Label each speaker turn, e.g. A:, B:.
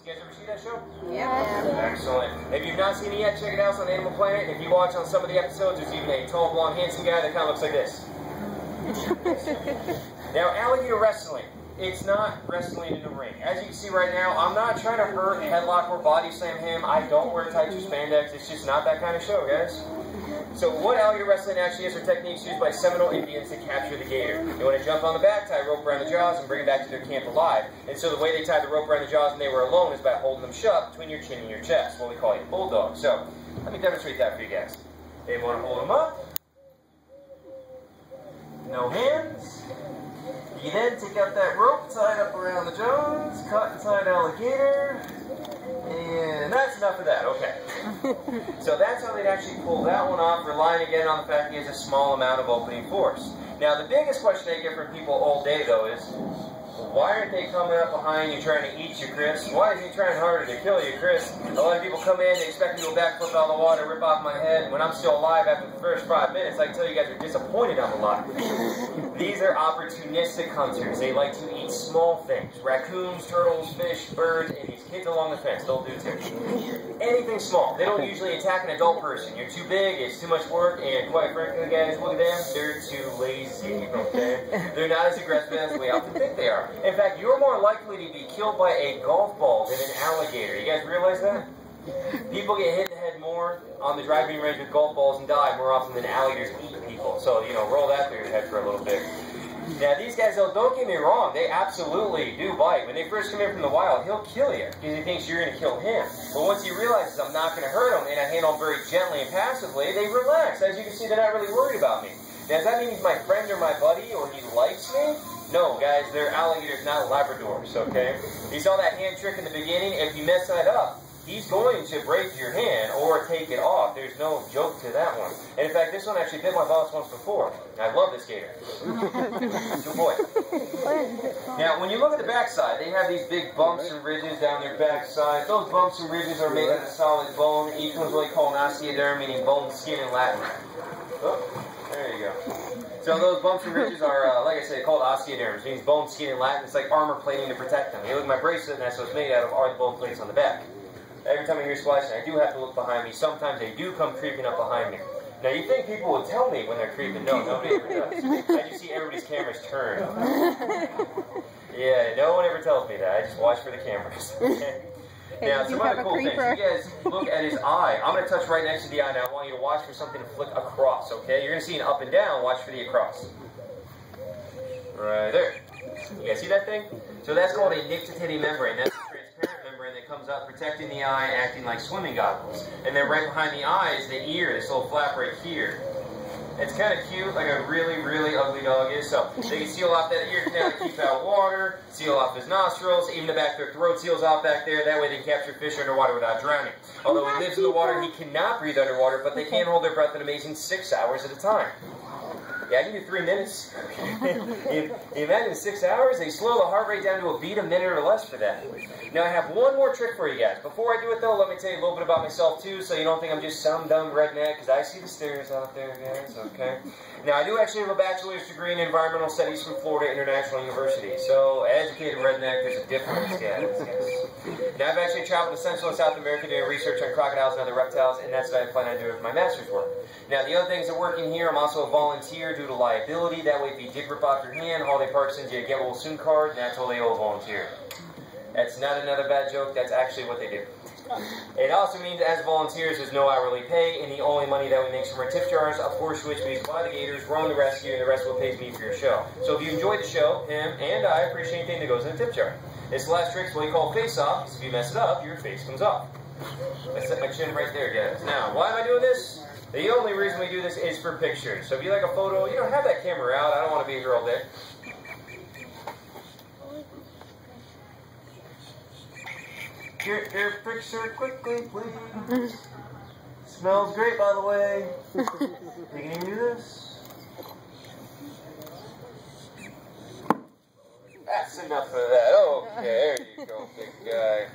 A: You guys ever see that show?
B: Yeah.
A: Excellent. If you've not seen it yet, check it out. It's on Animal Planet. If you watch on some of the episodes, there's even a tall, blonde, handsome guy that kind of looks like this. Now, alligator wrestling. It's not wrestling in the ring. As you can see right now, I'm not trying to hurt, headlock, or body slam him. I don't wear tights or spandex. It's just not that kind of show, guys. So what alligator wrestling actually is are techniques used by Seminole Indians to capture the gator. They want to jump on the back, tie a rope around the jaws, and bring it back to their camp alive. And so the way they tied the rope around the jaws when they were alone is by holding them shut between your chin and your chest, what we call a bulldog. So let me demonstrate that for you guys. They want to hold them up. No hands. You then take out that rope, tie it up around the jaws, caught inside alligator, and that's enough of that, okay. So that's how they'd actually pull that one off, relying again on the fact that he has a small amount of opening force. Now the biggest question I get from people all day though is, why aren't they coming up behind you trying to eat you, Chris? Why is he trying harder to kill you, Chris? A lot of people come in, they expect me to go backflip out of the water, rip off my head, and when I'm still alive after the first 5 minutes, I can tell you guys are disappointed I'm alive. These are opportunistic hunters. They like to eat small things. Raccoons, turtles, fish, birds, and these kids along the fence. They'll do too. Anything small. They don't usually attack an adult person. You're too big, it's too much work, and quite frankly, guys, look at them. They're too lazy, okay? They're not as aggressive as we often think they are. In fact, you're more likely to be killed by a golf ball than an alligator. You guys realize that? People get hit in the head more on the driving range with golf balls and die more often than alligators eat people. So, you know, roll that through your head for a little bit. Now, these guys, though, don't get me wrong, they absolutely do bite. When they first come in from the wild, he'll kill you because he thinks you're going to kill him. But once he realizes I'm not going to hurt him and I handle him very gently and passively, they relax. As you can see, they're not really worried about me. Now, does that mean he's my friend or my buddy or he likes me? No, guys, they're alligators, not Labradors, okay? You saw that hand trick in the beginning. If you mess that up, he's going to break your hand or take it off. There's no joke to that one. And in fact, this one actually bit my boss once before. I love this gator. Good boy. Now, when you look at the backside, they have these big bumps and ridges down their backside. Those bumps and ridges are made of a solid bone. Each one's really called an osteoderm, meaning bone, skin, in Latin. Oh, there you go. So those bumps and ridges are, like I said, called osteoderms. It means bone, skin in Latin. It's like armor plating to protect them. You look at my bracelet, and that's what it's made out of, are the bone plates on the back. Every time I hear splashing, I do have to look behind me. Sometimes they do come creeping up behind me. Now, you think people would tell me when they're creeping. No, nobody ever does. I just see everybody's cameras turn. Yeah, no one ever tells me that. I just watch for the cameras. Now, some other cool things. You guys look at his eye. I'm going to touch right next to the eye now. I want you to watch for something to flick across, okay? You're going to see an up and down. Watch for the across. Right there. You guys see that thing? So that's called a nictitating membrane. That's a transparent membrane that comes up protecting the eye, acting like swimming goggles. And then right behind the eye is the ear, this little flap right here. It's kind of cute, like a really, really ugly dog is. So they can seal off that ear canal to keep out water, seal off his nostrils, even the back of their throat seals off back there. That way they can capture fish underwater without drowning. Although he lives in the water, he cannot breathe underwater, but they can hold their breath an amazing 6 hours at a time. Yeah, I can do 3 minutes. You imagine 6 hours? They slow the heart rate down to a beat a minute or less for that. Now, I have one more trick for you guys. Before I do it, though, let me tell you a little bit about myself, too, so you don't think I'm just some dumb redneck, because I see the stares out there, guys, okay? Now, I do actually have a bachelor's degree in environmental studies from Florida International University, so educated redneck, there's a difference, guys. Now, I've actually traveled to Central and South America doing research on crocodiles and other reptiles, and that's what I plan on doing with my master's work. Now, the other things that work in here, I'm also a volunteer due to liability. That way, if you did rip off your hand, Holiday Park sends you a Get Well Soon card, and that's all they owe a volunteer. That's not another bad joke. That's actually what they do. It also means, as volunteers, there's no hourly pay, and the only money that we make is from our tip jars, of course, which we supply the gators, we're on the rescue, and the rest will pay me for your show. So if you enjoyed the show, him and I appreciate anything that goes in the tip jar. This last trick is what we call face-off, because if you mess it up, your face comes off. I set my chin right there, guys. Now, why am I doing this? The only reason we do this is for pictures. So if you like a photo, you don't have that camera out. I don't want to be here all day. Get your picture quickly, please. Smells great, by the way. You can even do this. That's enough of that. Okay, there you go, big guy.